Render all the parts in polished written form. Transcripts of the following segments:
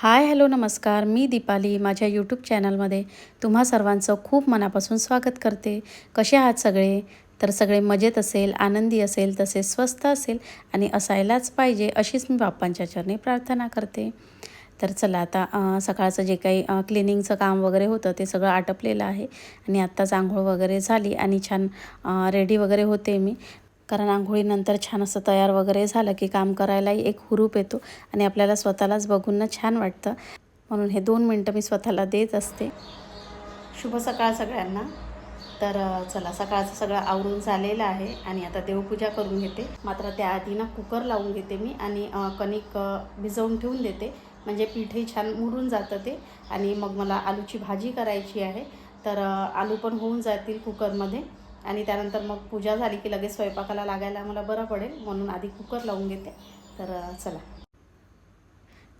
Hi hello नमस्कार, मी दीपाली माझ्या YouTube चॅनलमध्ये तुम्हा सर्वांचं खूप मनापासून स्वागत करते। कसे आहात सगळे? तर सगळे मजेत असेल, आनंदी असेल, तसेच स्वस्त असेल आणि असायलाच पाहिजे अशीच मी बाप्पांच्या चरणी प्रार्थना करते। तर चला आता सकाळचं जे काही क्लिनिंगचं काम वगैरे होतं ते सगळं आटपलेलं आहे आणि आत्ताच आंघोळ वगैरे झाली आणि छान रेडी वगैरे होते मी। कारण आंघोळीनंतर छान असं तयार वगैरे झालं की काम करायलाही एक हुरूप येतो आणि आपल्याला स्वतःलाच बघून ना छान वाटतं। म्हणून हे 2 मिनटं मी स्वतःला देत असते। शुभ सकाळ सगळ्यांना। तर चला सकाळचं सगळं आवरून झालेलं आहे आणि आता देवपूजा करून घेते। मात्र त्याआधी ना कुकर लावून घेते मी आणि कणिक भिजवून ठेवून देते, म्हणजे पीठही छान मुरून जातं ते। आणि मग मला आलूची भाजी करायची आहे, तर आलू पण होऊन जातील कुकरमध्ये आणि त्यानंतर मग पूजा झाली की लगेच स्वयंपाकाला लागायला मला बरं पडेल, म्हणून आधी कुकर लावून घेते। तर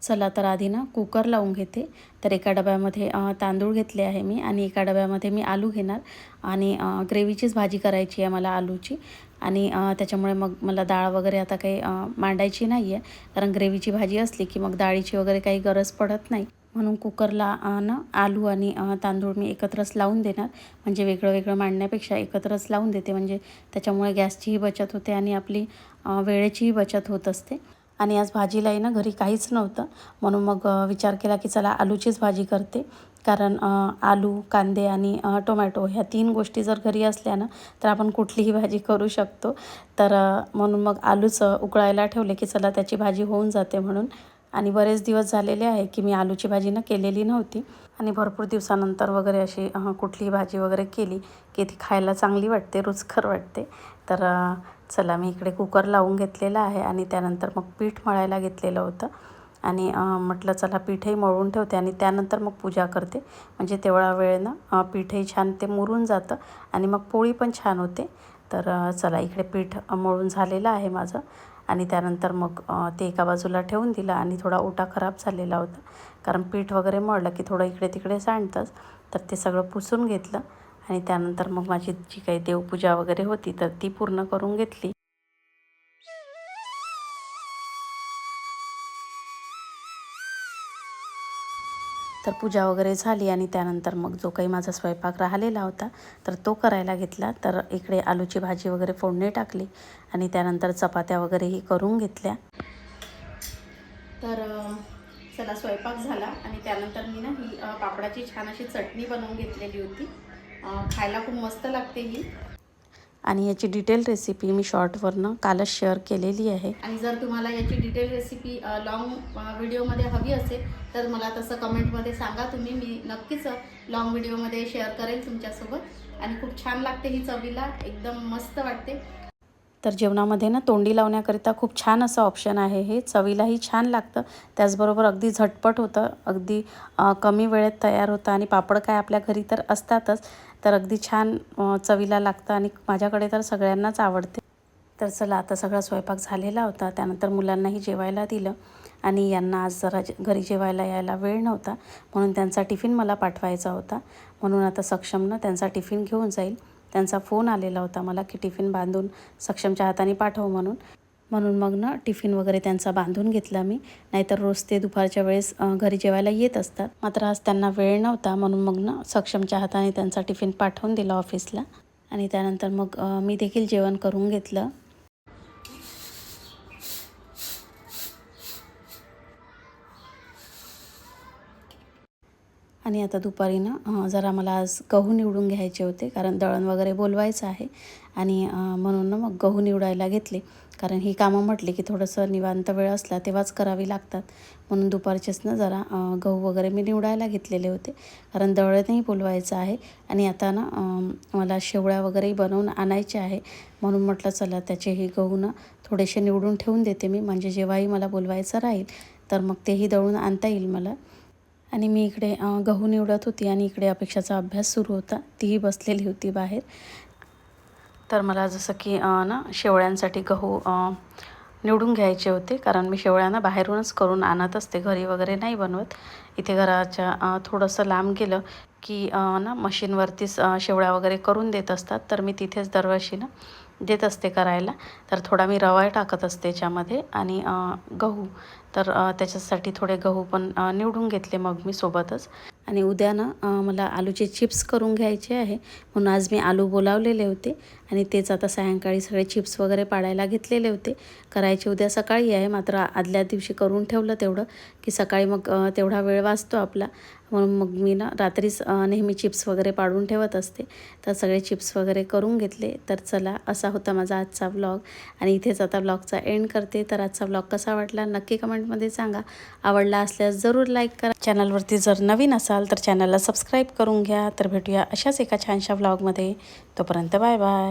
चला तर आधी ना कुकर लावून घेते। तर एका डब्यामध्ये तांदूळ घेतले आहे मी आणि एका डब्यामध्ये मी आलू घेणार आणि ग्रेव्हीचीच भाजी करायची आहे मला आलूची। आणि त्याच्यामुळे मग मला डाळ वगैरे आता काही मांडायची नाही आहे, कारण ग्रेव्हीची भाजी असली की मग डाळीची वगैरे काही गरज पडत नाही। म्हणून कुकरला ना आलू आणि तांदूळ मी एकत्रच लावून देणार, म्हणजे वेगळं वेगळं मांडण्यापेक्षा एकत्रच लावून देते, म्हणजे त्याच्यामुळे गॅसचीही बचत होते आणि आपली वेळेचीही बचत होत असते। आणि आज भाजीलाही ना घरी काहीच नव्हतं, म्हणून मग विचार केला की चला आलूचीच भाजी करते। कारण आलू, कांदे आणि टोमॅटो ह्या 3 गोष्टी जर घरी असल्या ना तर आपण कुठलीही भाजी करू शकतो। तर म्हणून मग आलूच उकळायला ठेवले की चला त्याची भाजी होऊन जाते म्हणून। आणि बरेच दिवस झालेले आहे की मी आलूची भाजी ना केलेली नव्हती आणि भरपूर दिवसानंतर वगैरे अशी कुठलीही भाजी वगैरे केली की ती खायला चांगली वाटते, रुचकर वाटते। तर चला मी इकडे कुकर लावून घेतलेला आहे आणि त्यानंतर मग पीठ मळायला घेतलेलं होतं आणि म्हटलं चला पीठही मळून ठेवते आणि त्यानंतर मग पूजा करते, म्हणजे तेवढा वेळ ना पीठही छान ते मुरून जातं आणि मग पोळी पण छान होते। तर चला इकडे पीठ मळून झालेलं आहे माझं आणि त्यानंतर मग ते एका बाजूला ठेवून दिलं आणि थोडा ओटा खराब झालेला होता, कारण पीठ वगैरे मळलं की थोडं इकडे तिकडे सांडतंच। तर ते सगळं पुसून घेतलं आणि त्यानंतर मग माझी जी काही देवपूजा वगैरे होती तर ती पूर्ण करून घेतली। तर पूजा वगैरे झाली आणि त्यानंतर मग जो काही माझा स्वयंपाक राहिलेला होता तर तो करायला घेतला। तर इकडे आलूची भाजी वगैरे फोडणी टाकली आणि त्यानंतर चपात्या वगैरेही करून घेतल्या। तर चला स्वयंपाक झाला आणि त्यानंतर मी ना ही पापडाची छान अशी चटणी बनवून घेतलेली होती। खायला खूप मस्त लागते ही आणि याची डिटेल रेसिपी मी शॉर्टवरनं कालच शेअर केलेली आहे। आणि जर तुम्हाला याची डिटेल रेसिपी लॉंग व्हिडिओमध्ये हवी असेल तर मला तसं कमेंटमध्ये सांगा तुम्ही, मी नक्कीच लॉंग व्हिडिओमध्ये शेअर करेल तुमच्यासोबत। आणि खूप छान लागते ही, चवीला एकदम मस्त वाटते। तर जेवणामध्ये ना तोंडी लावण्याकरिता खूप छान असं ऑप्शन आहे हे, चवीलाही छान लागतं, त्याचबरोबर अगदी झटपट होतं, अगदी कमी वेळेत तयार होतं आणि पापड काय आपल्या घरी तर असतातच, तर अगदी छान चवीला लागतं आणि माझ्याकडे तर सगळ्यांनाच आवडते। तर चला आता सगळा स्वयंपाक झालेला होता, त्यानंतर मुलांनाही जेवायला दिलं आणि यांना आज जरा घरी जेवायला यायला वेळ नव्हता, म्हणून त्यांचा टिफिन मला पाठवायचा होता, म्हणून आता सक्षमनं त्यांचा टिफिन घेऊन जाईल। त्यांचा फोन आलेला होता मला की टिफिन बांधून सक्षमच्या हाताने पाठव म्हणून मग ना टिफिन वगैरे त्यांचा बांधून घेतला मी, नाहीतर रोज ते दुपारच्या वेळेस घरी जेवायला येत असतात। मात्र आज त्यांना वेळ नव्हता, म्हणून मग ना सक्षमच्या हाताने त्यांचा टिफिन पाठवून दिला ऑफिसला आणि त्यानंतर मग मी देखील जेवण करून घेतलं। आणि आता दुपारी ना जरा मला आज गहू निवडून घ्यायचे होते, कारण दळण वगैरे बोलवायचं आहे आणि म्हणून ना मग गहू निवडायला घेतले, कारण ही कामं म्हटली की थोडंसं निवांत वेळ असला तेव्हाच करावी लागतात, म्हणून दुपारचेच ना जरा गहू वगैरे मी निवडायला घेतलेले होते, कारण दळणही बोलवायचं आहे आणि आता ना मला शेवळ्या वगैरेही बनवून आणायचे आहे, म्हणून म्हटलं चला त्याचेही गहू ना थोडेसे निवडून ठेवून देते मी, म्हणजे जेव्हाही मला बोलवायचं राहील तर मग तेही दळून आणता येईल मला। आणि मी इकडे गहू निवडत होती आणि इकडे अपेक्षाचा अभ्यास सुरू होता, तीही बसलेली होती बाहेर। तर मला जसं की ना शेवळ्यांसाठी गहू निवडून घ्यायचे होते, कारण मी शेवळ्यांना बाहेरूनच करून आणत असते, घरी वगैरे नाही बनवत। इथे घराच्या थोडंसं लांब गेलं की ना मशीनवरतीच शेवळ्या वगैरे करून देत असतात, तर मी तिथेच दरवर्षी ना देत असते करायला। तर थोडा मी रवा टाकत असते त्याच्यामध्ये आणि गहू तर त्याच्यासाठी थोडे गहू पण निवडून घेतले मग मी सोबतच. आणि उद्या ना मला आलूचे चिप्स करून घ्यायचे आहे, म्हणून आज मी आलू बोलावलेले होते आणि तेच आता सायंकाळी सगळे चिप्स वगैरे पाडायला घेतलेले होते. करायचे उद्या सकाळी आहे, मात्र आदल्या दिवशी करून ठेवलं तेवढं की सकाळी मग तेवढा वेळ वाचतो आपला, म्हणून मग मी ना रात्रीच नेहमी चिप्स वगैरे पाडून ठेवत असते. तर सगळे चिप्स वगैरे करून घेतले. तर चला, असा होता माझा आजचा व्लॉग आणि इथेच आता व्लॉगचा एंड करते. तर आजचा व्लॉग कसा वाटला नक्की कमेंटमध्ये सांगा. आवडला असल्यास जरूर लाईक करा. चॅनलवरती जर नवीन असाल तर चॅनलला सबस्क्राईब करून घ्या. तर भेटूया अशाच एका छानशा व्लॉगमध्ये. तोपर्यंत बाय बाय.